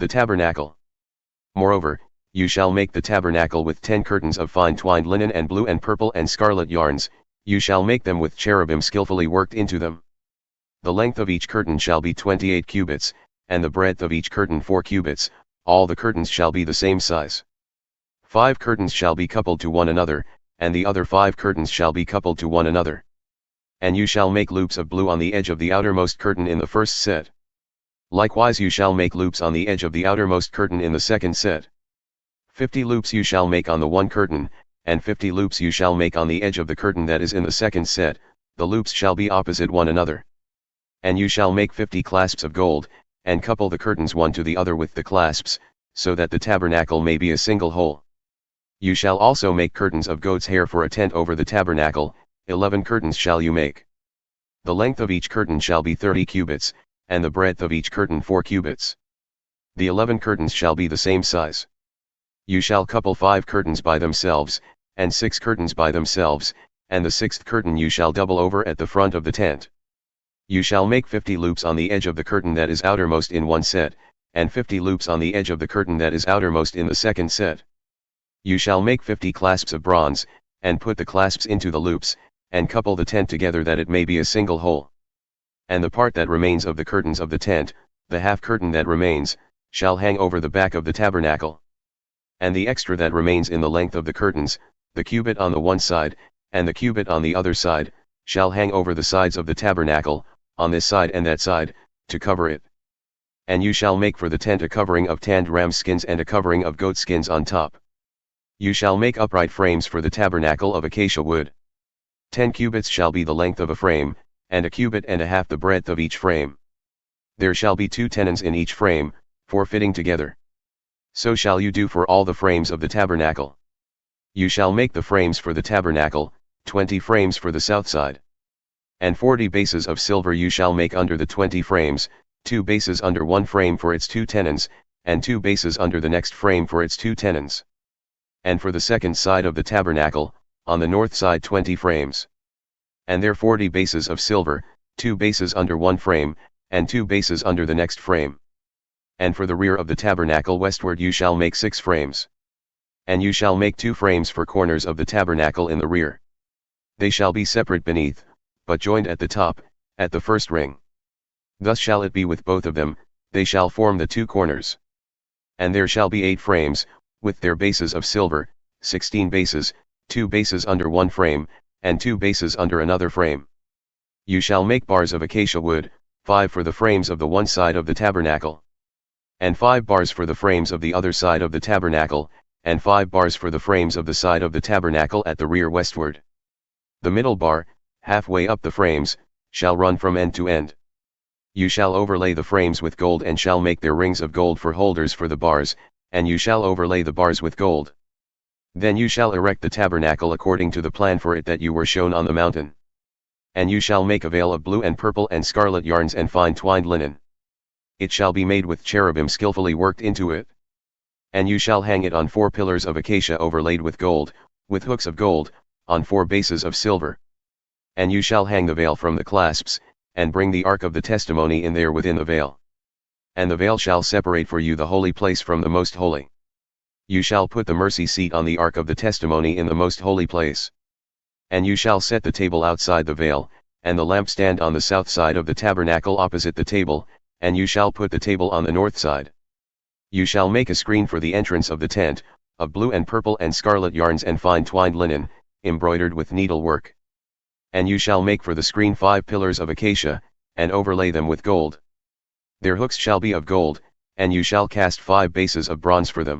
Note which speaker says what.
Speaker 1: The tabernacle. Moreover, you shall make the tabernacle with 10 curtains of fine twined linen and blue and purple and scarlet yarns, you shall make them with cherubim skillfully worked into them. The length of each curtain shall be 28 cubits, and the breadth of each curtain 4 cubits, all the curtains shall be the same size. 5 curtains shall be coupled to one another, and the other 5 curtains shall be coupled to one another. And you shall make loops of blue on the edge of the outermost curtain in the first set. Likewise you shall make loops on the edge of the outermost curtain in the second set. 50 loops you shall make on the one curtain, and 50 loops you shall make on the edge of the curtain that is in the second set, the loops shall be opposite one another. And you shall make 50 clasps of gold, and couple the curtains one to the other with the clasps, so that the tabernacle may be a single whole. You shall also make curtains of goat's hair for a tent over the tabernacle, 11 curtains shall you make. The length of each curtain shall be 30 cubits, and the breadth of each curtain 4 cubits. The 11 curtains shall be the same size. You shall couple 5 curtains by themselves, and 6 curtains by themselves, and the 6th curtain you shall double over at the front of the tent. You shall make 50 loops on the edge of the curtain that is outermost in one set, and 50 loops on the edge of the curtain that is outermost in the second set. You shall make 50 clasps of bronze, and put the clasps into the loops, and couple the tent together that it may be a single whole. And the part that remains of the curtains of the tent, the half curtain that remains, shall hang over the back of the tabernacle. And the extra that remains in the length of the curtains, the cubit on the one side, and the cubit on the other side, shall hang over the sides of the tabernacle, on this side and that side, to cover it. And you shall make for the tent a covering of tanned ram skins and a covering of goat skins on top. You shall make upright frames for the tabernacle of acacia wood. 10 cubits shall be the length of a frame, and a cubit and a half the breadth of each frame. There shall be 2 tenons in each frame, for fitting together. So shall you do for all the frames of the tabernacle. You shall make the frames for the tabernacle, 20 frames for the south side. And 40 bases of silver you shall make under the 20 frames, 2 bases under one frame for its 2 tenons, and 2 bases under the next frame for its 2 tenons. And for the second side of the tabernacle, on the north side 20 frames. And there 40 bases of silver, 2 bases under one frame, and 2 bases under the next frame. And for the rear of the tabernacle westward you shall make 6 frames. And you shall make 2 frames for corners of the tabernacle in the rear. They shall be separate beneath, but joined at the top, at the first ring. Thus shall it be with both of them, they shall form the 2 corners. And there shall be 8 frames, with their bases of silver, 16 bases, 2 bases under one frame, and 2 bases under another frame. You shall make bars of acacia wood, 5 for the frames of the one side of the tabernacle. And 5 bars for the frames of the other side of the tabernacle, and 5 bars for the frames of the side of the tabernacle at the rear westward. The middle bar, halfway up the frames, shall run from end to end. You shall overlay the frames with gold and shall make their rings of gold for holders for the bars, and you shall overlay the bars with gold. Then you shall erect the tabernacle according to the plan for it that you were shown on the mountain. And you shall make a veil of blue and purple and scarlet yarns and fine twined linen. It shall be made with cherubim skillfully worked into it. And you shall hang it on 4 pillars of acacia overlaid with gold, with hooks of gold, on 4 bases of silver. And you shall hang the veil from the clasps, and bring the ark of the testimony in there within the veil. And the veil shall separate for you the holy place from the most holy. You shall put the mercy seat on the ark of the testimony in the most holy place. And you shall set the table outside the veil, and the lampstand on the south side of the tabernacle opposite the table, and you shall put the table on the north side. You shall make a screen for the entrance of the tent, of blue and purple and scarlet yarns and fine twined linen, embroidered with needlework. And you shall make for the screen 5 pillars of acacia, and overlay them with gold. Their hooks shall be of gold, and you shall cast 5 bases of bronze for them.